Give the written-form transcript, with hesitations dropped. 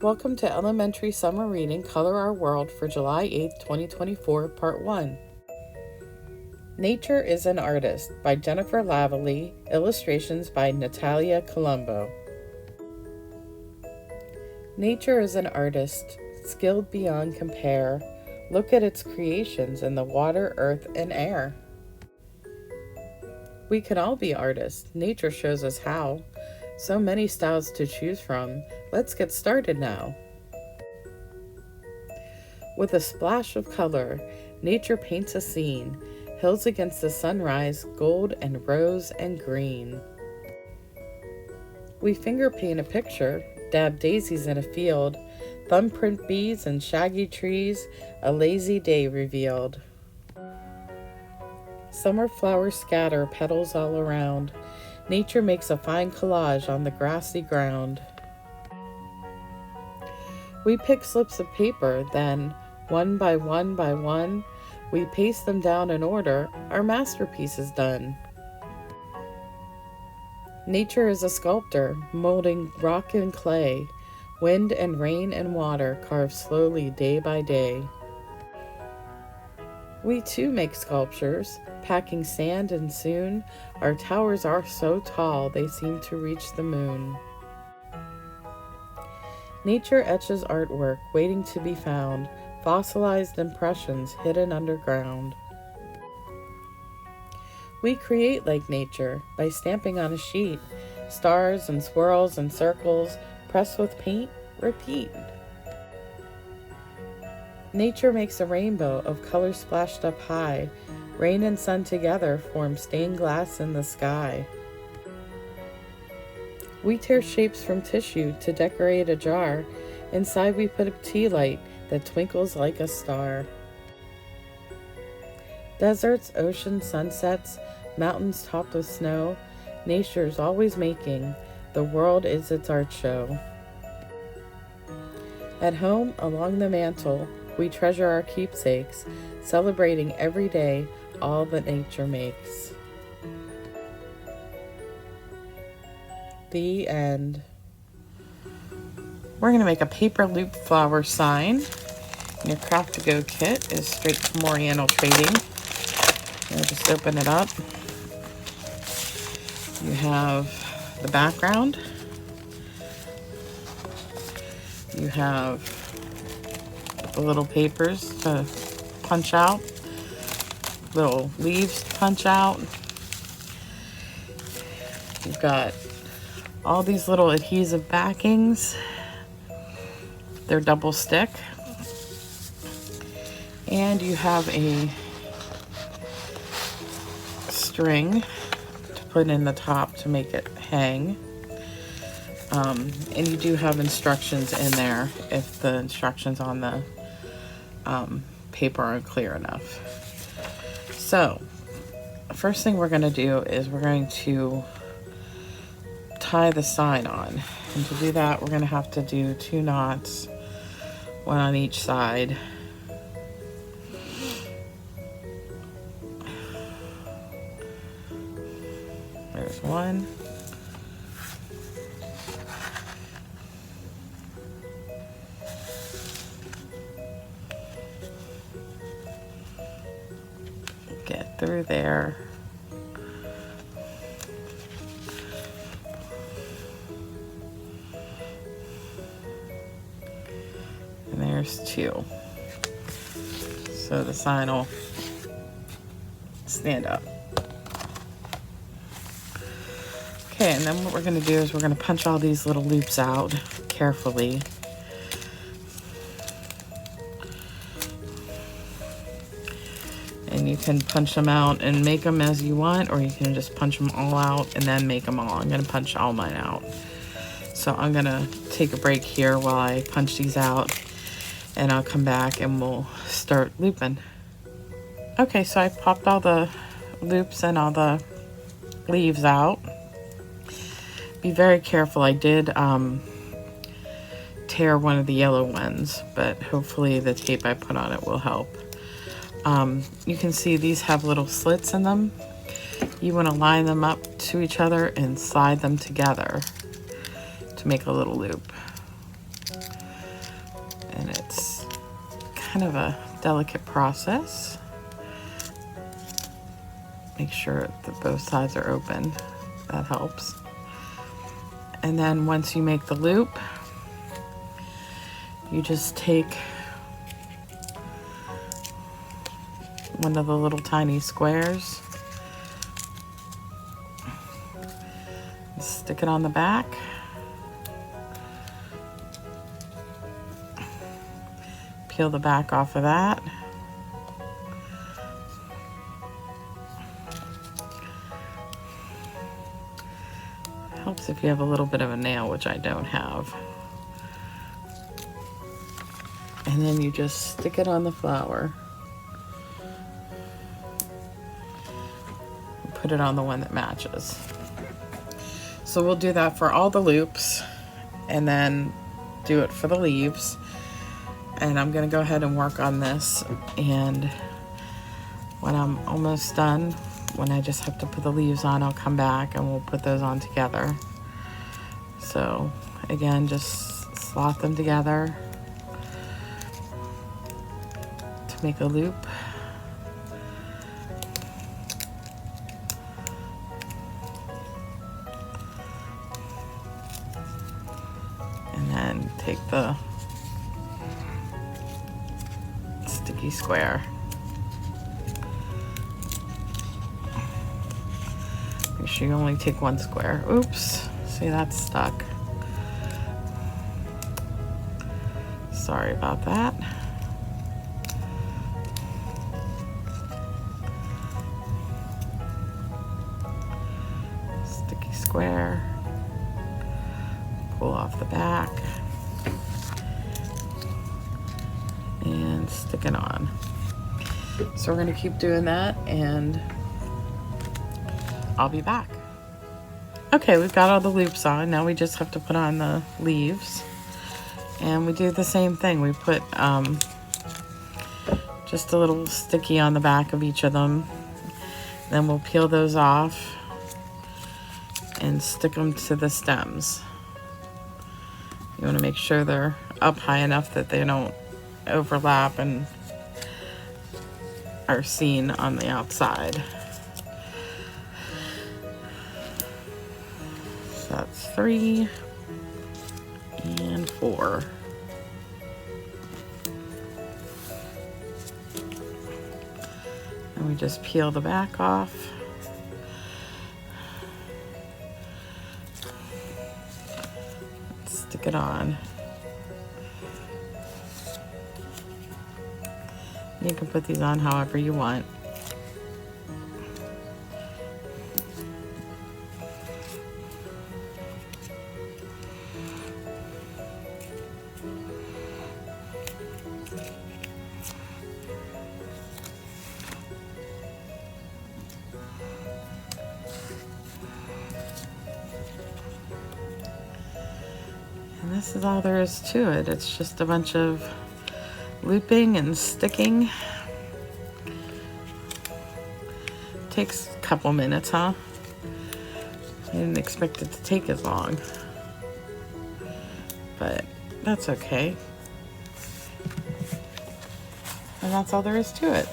Welcome to Elementary Summer Reading Color Our World for July 8th, 2024, Part 1. Nature is an Artist by Jennifer Lavalee, illustrations by Natalia Colombo. Nature is an artist, skilled beyond compare. Look at its creations in the water, earth, and air. We can all be artists. Nature shows us how. So many styles to choose from. Let's get started now. With a splash of color, nature paints a scene. Hills against the sunrise, gold and rose and green. We finger paint a picture, dab daisies in a field, thumbprint bees and shaggy trees, a lazy day revealed. Summer flowers scatter petals all around. Nature makes a fine collage on the grassy ground. We pick slips of paper, then, one by one, we paste them down in order. Our masterpiece is done. Nature is a sculptor, molding rock and clay. Wind and rain and water carve slowly day by day. We too make sculptures, packing sand, and soon our towers are so tall they seem to reach the moon. Nature etches artwork waiting to be found, fossilized impressions hidden underground. We create like nature by stamping on a sheet, stars and swirls and circles, press with paint, repeat. Nature makes a rainbow of colors splashed up high. Rain and sun together form stained glass in the sky. We tear shapes from tissue to decorate a jar. Inside we put a tea light that twinkles like a star. Deserts, oceans, sunsets, mountains topped with snow. Nature's always making. The world is its art show. At home, along the mantle, we treasure our keepsakes, celebrating every day all that nature makes. The end. We're going to make a paper loop flower sign. Your Craft to Go kit is straight from Oriental Trading. I'll just open it up. You have the background. You have the little papers to punch out, little leaves to punch out. You've got all these little adhesive backings. They're double stick. And you have a string to put in the top to make it hang. And you do have instructions in there if the instructions on the paper aren't clear enough. So, the first thing we're going to do is we're going to tie the sign on. And to do that, we're going to have to do 2 knots, one on each side. There's one. Get through there. And there's 2. So the sign will stand up. Okay, and then what we're going to do is we're going to punch all these little loops out carefully. And you can punch them out and make them as you want, or you can just punch them all out and then make them all. I'm going to punch all mine out. So I'm going to take a break here while I punch these out, and I'll come back and we'll start looping. Okay, so I popped all the loops and all the leaves out. Be very careful. I did tear one of the yellow ones, but hopefully the tape I put on it will help. You can see these have little slits in them. You want to line them up to each other and slide them together to make a little loop. kind of a delicate process. Make sure that both sides are open. That helps. And then once you make the loop, you just take one of the little tiny squares, stick it on the back, peel the back off of that, helps if you have a little bit of a nail, which I don't have. And then you just stick it on the flower. Put it on the one that matches. So we'll do that for all the loops and then do it for the leaves. And I'm gonna go ahead and work on this, and when I'm almost done, when I just have to put the leaves on, I'll come back and we'll put those on together. So again, just slot them together to make a loop. And then take the sticky square. Make sure you only take one square. Oops, see, that's stuck. Sorry about that. Sticky square. Pull off the back. And stick it on. So we're gonna keep doing that, and I'll be back. Okay, we've got all the loops on. Now we just have to put on the leaves. And we do the same thing. We put just a little sticky on the back of each of them. Then we'll peel those off and stick them to the stems. You want to make sure they're up high enough that they don't overlap and are seen on the outside. So that's 3 and 4. And we just peel the back off. Stick it on. You can put these on however you want. And this is all there is to it. It's just a bunch of looping and sticking. Takes a couple minutes, huh? I didn't expect it to take as long, but that's okay. And that's all there is to it.